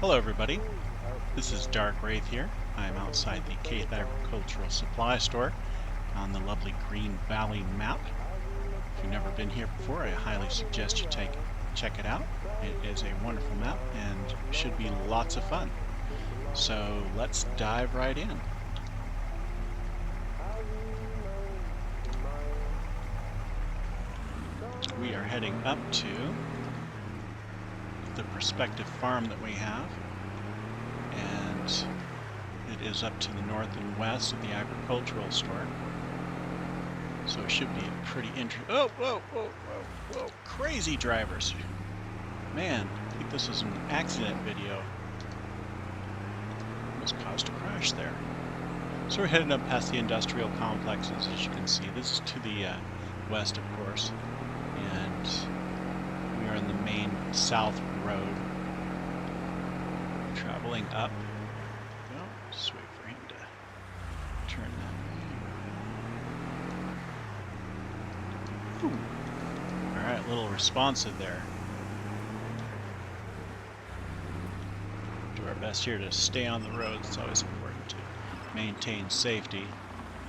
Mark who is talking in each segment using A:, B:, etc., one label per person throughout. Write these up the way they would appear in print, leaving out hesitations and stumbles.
A: Hello everybody, this is Dark Wraith here. I'm outside the Keith Agricultural Supply Store on the lovely Green Valley map. If you've never been here before, I highly suggest you check it out. It is a wonderful map and should be lots of fun. So let's dive right in. We are heading up to the prospective farm that we have, and it is up to the north and west of the agricultural store. So it should be a pretty interesting. Oh, whoa! Crazy drivers! Man, I think this is an accident video. Almost caused a crash there. So we're heading up past the industrial complexes, as you can see. This is to the west, of course, and we are in the main south road. Traveling up. Well, just wait for him to turn that way. Alright, a little responsive there. Do our best here to stay on the road. It's always important to maintain safety,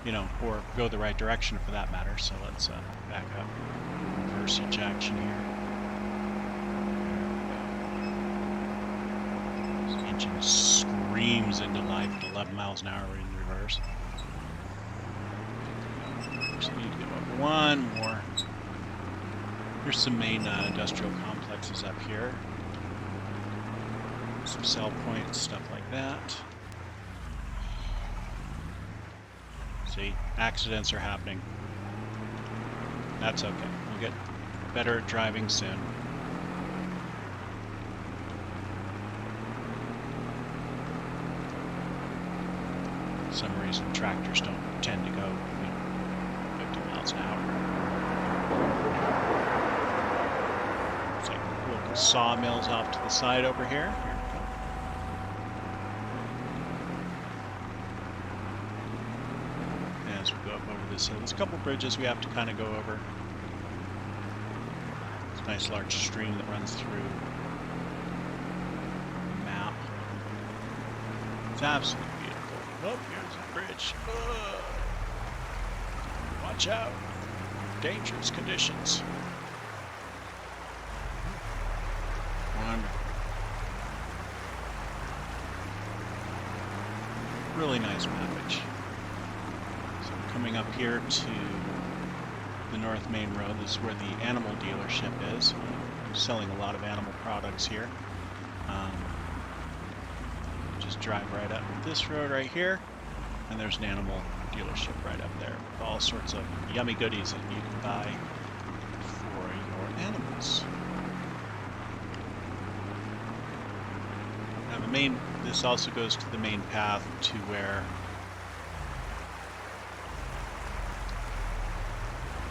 A: you know, or go the right direction for that matter. So let's back up. Reverse ejection here. Engine screams into life at 11 miles an hour in reverse. Just need to go up one more. Here's some main industrial complexes up here. Some sell points, stuff like that. See, accidents are happening. That's okay. We'll get better at driving soon. For some reason, tractors don't tend to go 50 miles an hour. It's like local sawmills off to the side over here. Here we go. As we go up over this hill, there's a couple bridges we have to kind of go over. It's a nice large stream that runs through the map. It's absolutely beautiful. Oh, here's a bridge. Watch out. Dangerous conditions. Wonderful. Really nice mappage. So we're coming up here to the North Main Road. This is where the animal dealership is. Selling a lot of animal products here. Just drive right up this road right here, and there's an animal dealership right up there with all sorts of yummy goodies that you can buy for your animals. Now this also goes to the main path to where,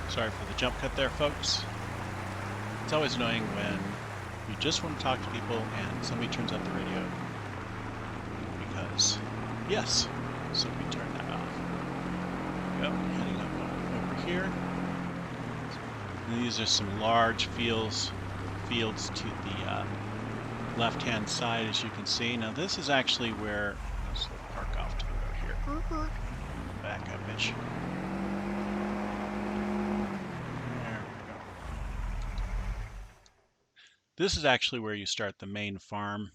A: sorry for the jump cut there folks. It's always annoying when you just want to talk to people and somebody turns up the radio. Yes, so we turn that off. There we go, heading up over here. And these are some large fields to the left-hand side, as you can see. Now this is actually where, let's park off to the road here. Back up-ish. There we go. This is actually where you start the main farm.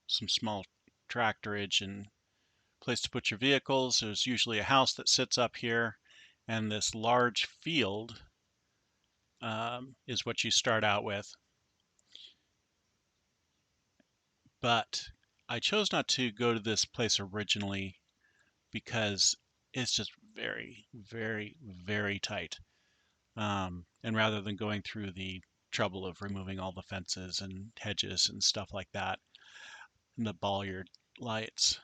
A: Some small tractorage and place to put your vehicles. There's usually a house that sits up here, and this large field is what you start out with. But I chose not to go to this place originally because it's just very, very, very tight. And rather than going through the trouble of removing all the fences and hedges and stuff like that, and the bollard lights,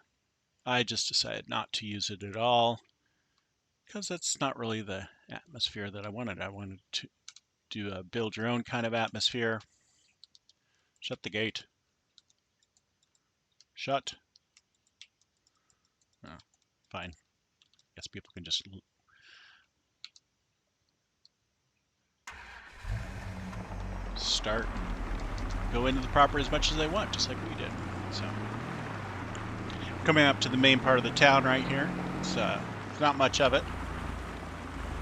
A: I just decided not to use it at all because that's not really the atmosphere that I wanted. I wanted to do a build your own kind of atmosphere. Shut the gate. Shut. Oh, fine. Guess people can just start and go into the property as much as they want, just like we did. So, coming up to the main part of the town right here. It's not much of it,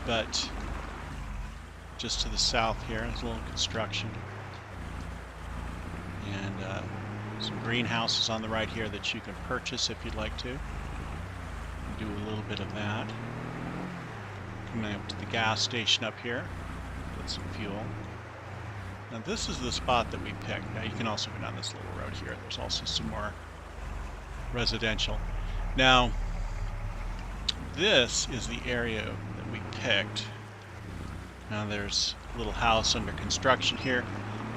A: but just to the south here, there's a little construction. And some greenhouses on the right here that you can purchase if you'd like to. Do a little bit of that. Coming up to the gas station up here, get some fuel. Now this is the spot that we picked. Now you can also go down this little road here. There's also some more residential. Now this is the area that we picked. Now there's a little house under construction here.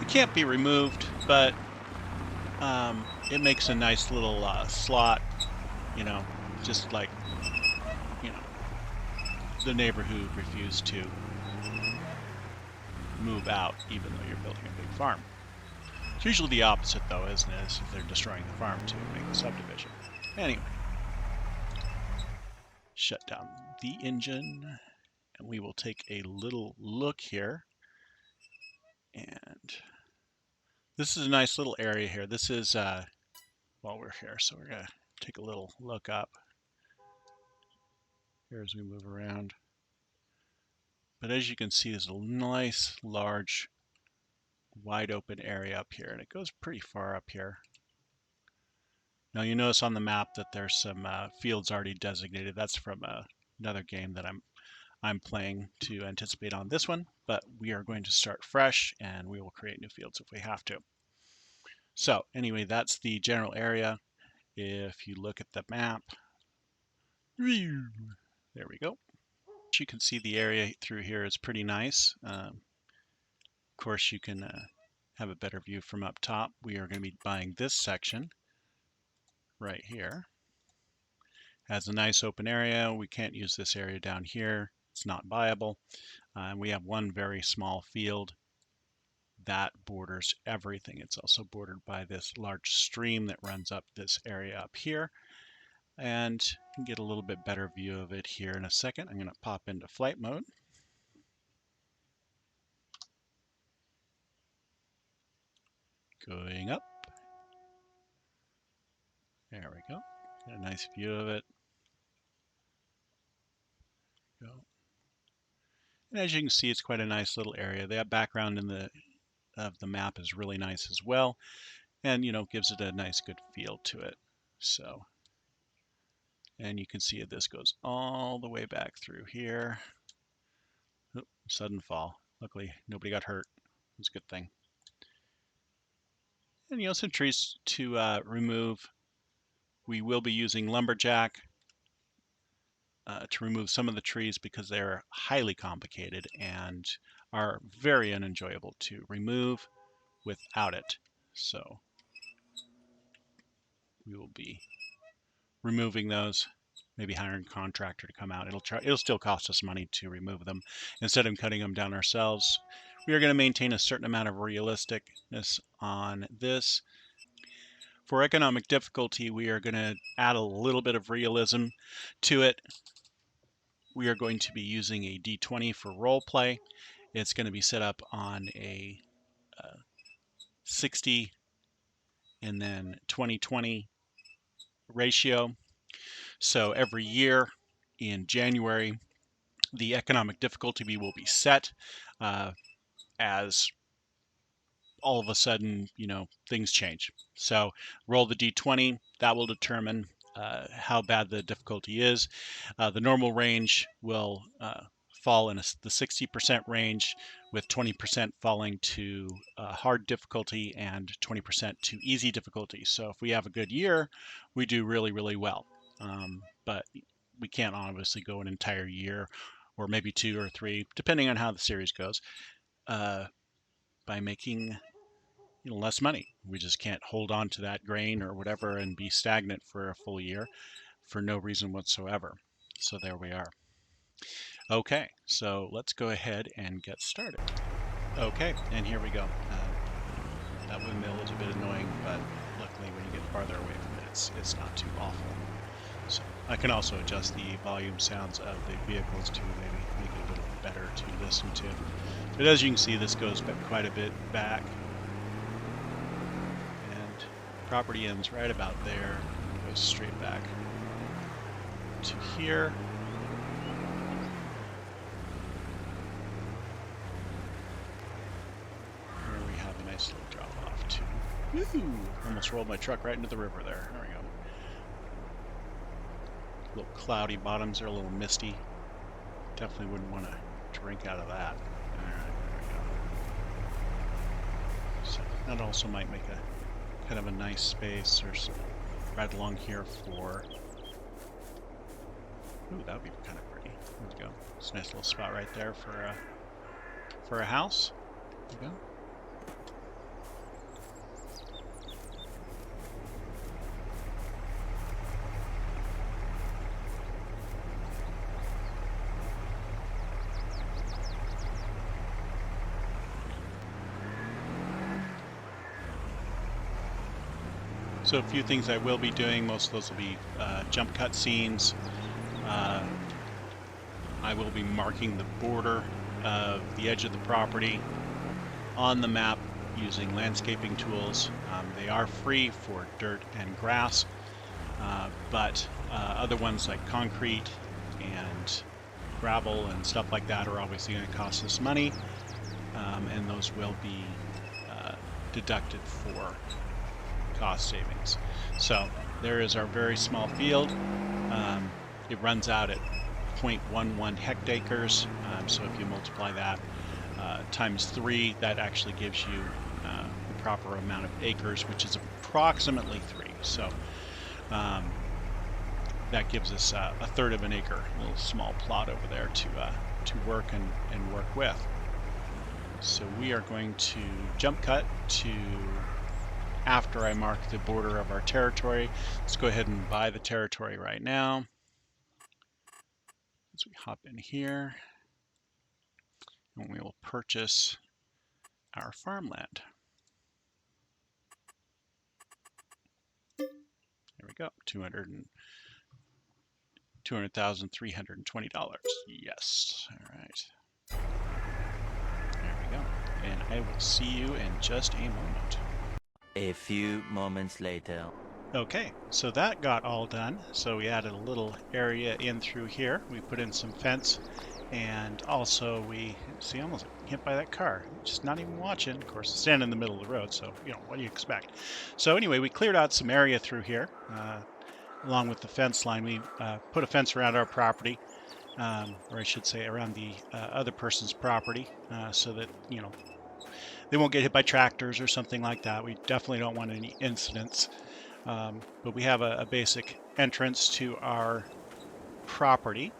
A: It can't be removed, but it makes a nice little slot, you know, just like, you know, the neighbor who refused to move out even though you're building a big farm. It's usually the opposite though, isn't it? If they're destroying the farm to make the subdivision. Anyway, shut down the engine and we will take a little look here. And this is a nice little area here. This is while we're here, so we're gonna take a little look up here as we move around. But as you can see, there's a nice, large, wide open area up here, and it goes pretty far up here. Now you notice on the map that there's some fields already designated. That's from another game that I'm playing to anticipate on this one, but we are going to start fresh and we will create new fields if we have to. So anyway, that's the general area. If you look at the map, there we go. You can see the area through here is pretty nice. Of course, you can have a better view from up top. We are going to be buying this section right here. Has a nice open area. We can't use this area down here. It's not viable. We have one very small field that borders everything. It's also bordered by this large stream that runs up this area up here. And you can get a little bit better view of it here in a second. I'm going to pop into flight mode. Going up. There we go. Get a nice view of it. Go. And as you can see, it's quite a nice little area. The background in of the map is really nice as well, and you know, gives it a nice good feel to it. So, and you can see this goes all the way back through here. Oop, sudden fall. Luckily, nobody got hurt. It's a good thing. And you know, some trees to remove. We will be using lumberjack to remove some of the trees because they're highly complicated and are very unenjoyable to remove without it. So we will be removing those, maybe hiring a contractor to come out. It'll still cost us money to remove them instead of cutting them down ourselves. We are going to maintain a certain amount of realisticness on this. For economic difficulty, we are going to add a little bit of realism to it. We are going to be using a D20 for role play. It's going to be set up on a 60 and then 20-20 ratio. So every year in January, the economic difficulty will be set as all of a sudden, you know, things change. So roll the D20, that will determine how bad the difficulty is. The normal range will fall in the 60% range, with 20% falling to hard difficulty and 20% to easy difficulty. So if we have a good year, we do really, really well. But we can't obviously go an entire year, or maybe 2 or 3, depending on how the series goes, by making less money. We just can't hold on to that grain or whatever and be stagnant for a full year for no reason whatsoever. So there we are. Okay, so let's go ahead and get started. Okay, and here we go. That windmill is a bit annoying, but luckily when you get farther away from it, it's not too awful. So I can also adjust the volume sounds of the vehicles to maybe make it a little better to listen to. But as you can see, this goes back quite a bit back. Property ends right about there and goes straight back to here. Where we have a nice little drop off too. Woohoo! Almost rolled my truck right into the river there. There we go. A little cloudy bottoms are a little misty. Definitely wouldn't want to drink out of that. Alright, there we go. So that also might make a kind of a nice space or some right along here for. Ooh, that would be kind of pretty. There we go. It's a nice little spot right there for a house. There we go. So a few things I will be doing, most of those will be jump cut scenes. I will be marking the border of the edge of the property on the map using landscaping tools. They are free for dirt and grass, but other ones like concrete and gravel and stuff like that are obviously going to cost us money, and those will be deducted for cost savings. So there is our very small field. It runs out at 0.11 hectares. So if you multiply that times 3, that actually gives you the proper amount of acres, which is approximately 3. So that gives us a third of an acre, a little small plot over there to work and work with. So we are going to jump cut to after I mark the border of our territory. Let's go ahead and buy the territory right now. As we hop in here, and we will purchase our farmland. There we go, $200,320. Yes, all right. There we go. And I will see you in just a moment.
B: A few moments later.
A: Okay, so that got all done. So we added a little area in through here. We put in some fence, and also we see almost hit by that car. Just not even watching. Of course, stand in the middle of the road, so you know what do you expect. So anyway, we cleared out some area through here, along with the fence line. We put a fence around our property, or I should say, around the other person's property, so that you know they won't get hit by tractors or something like that. We definitely don't want any incidents. But we have a basic entrance to our property,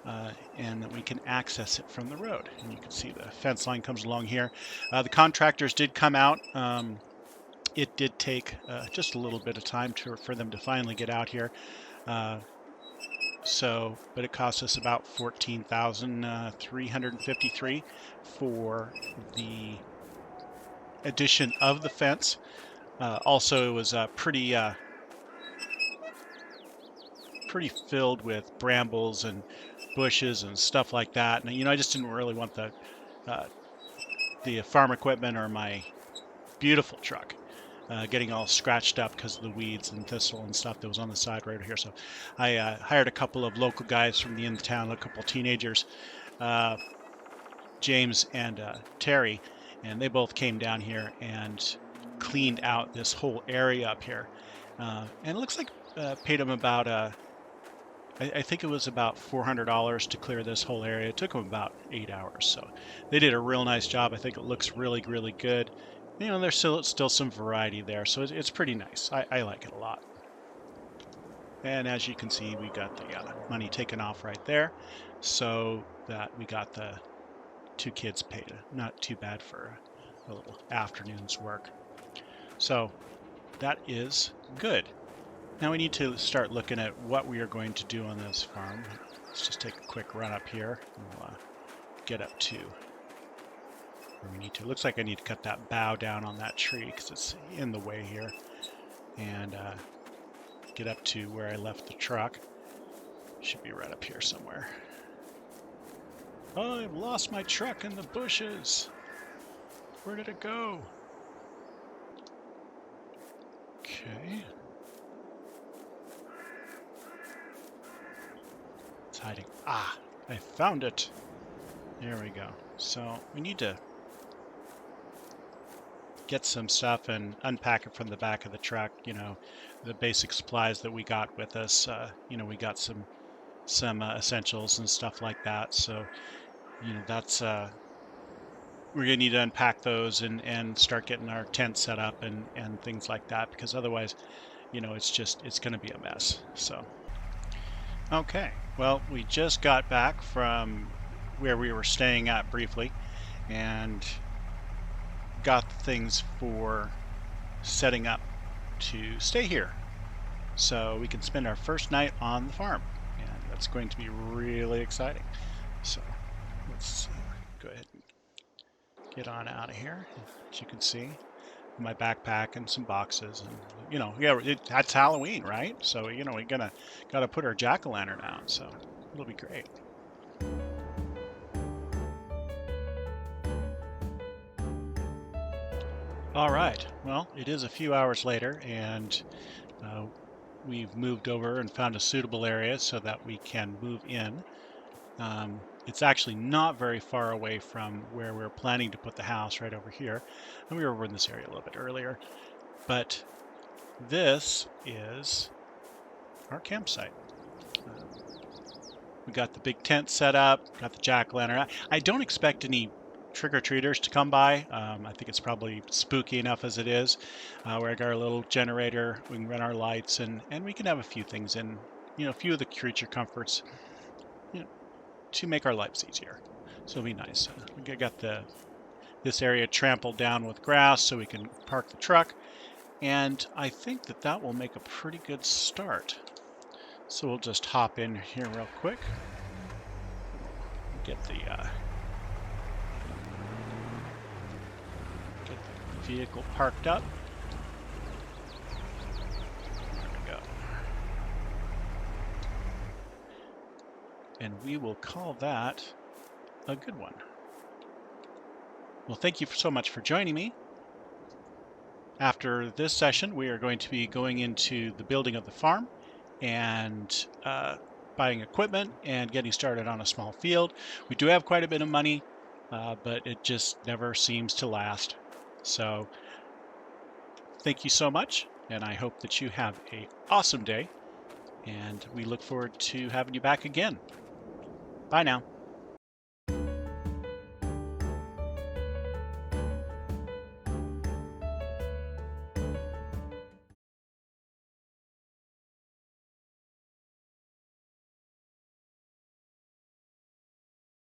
A: and that we can access it from the road. And you can see the fence line comes along here. The contractors did come out. It did take just a little bit of time for them to finally get out here. But it cost us about $14,353 for the addition of the fence. Also, it was pretty filled with brambles and bushes and stuff like that. And you know, I just didn't really want the farm equipment or my beautiful truck getting all scratched up because of the weeds and thistle and stuff that was on the side right here. So I hired a couple of local guys from the end of town, a couple of teenagers, James and Terry, and they both came down here and cleaned out this whole area up here. And it looks like paid them about I think it was about $400 to clear this whole area. It took them about 8 hours, so they did a real nice job. I think it looks really, really good. You know, there's still some variety there, so it's pretty nice. I like it a lot. And as you can see, we got the money taken off right there, so that we got the 2 kids paid. Not too bad for a little afternoon's work. So that is good. Now we need to start looking at what we are going to do on this farm. Let's just take a quick run up here. We'll get up to where we need to. Looks like I need to cut that bough down on that tree because it's in the way here. And get up to where I left the truck. Should be right up here somewhere. Oh, I've lost my truck in the bushes. Where did it go? Okay. Ah, I found it. There we go. So we need to get some stuff and unpack it from the back of the truck. The basic supplies that we got with us. We got some essentials and stuff like that. So that's we're gonna need to unpack those and start getting our tent set up and things like that, because otherwise, it's gonna be a mess. So okay, well, we just got back from where we were staying at briefly and got the things for setting up to stay here so we can spend our first night on the farm, and that's going to be really exciting. So let's go ahead and get on out of here. As you can see, my backpack and some boxes, and yeah, that's Halloween, right? So we gotta put our jack-o'-lantern out, so it'll be great. All right, well, it is a few hours later, and we've moved over and found a suitable area so that we can move in. It's actually not very far away from where we're planning to put the house, right over here. And we were over in this area a little bit earlier. But this is our campsite. We got the big tent set up, got the jack-o'-lantern. I don't expect any trick-or-treaters to come by. I think it's probably spooky enough as it is. We got our little generator, we can run our lights, and we can have a few things in, a few of the creature comforts, to make our lives easier. So it'll be nice. We got this area trampled down with grass so we can park the truck, and I think that will make a pretty good start. So we'll just hop in here real quick. Get the vehicle parked up. There we go. And we will call that a good one. Well, thank you so much for joining me. After this session, we are going to be going into the building of the farm and buying equipment and getting started on a small field. We do have quite a bit of money, but it just never seems to last. So thank you so much, and I hope that you have an awesome day, and we look forward to having you back again. Bye now.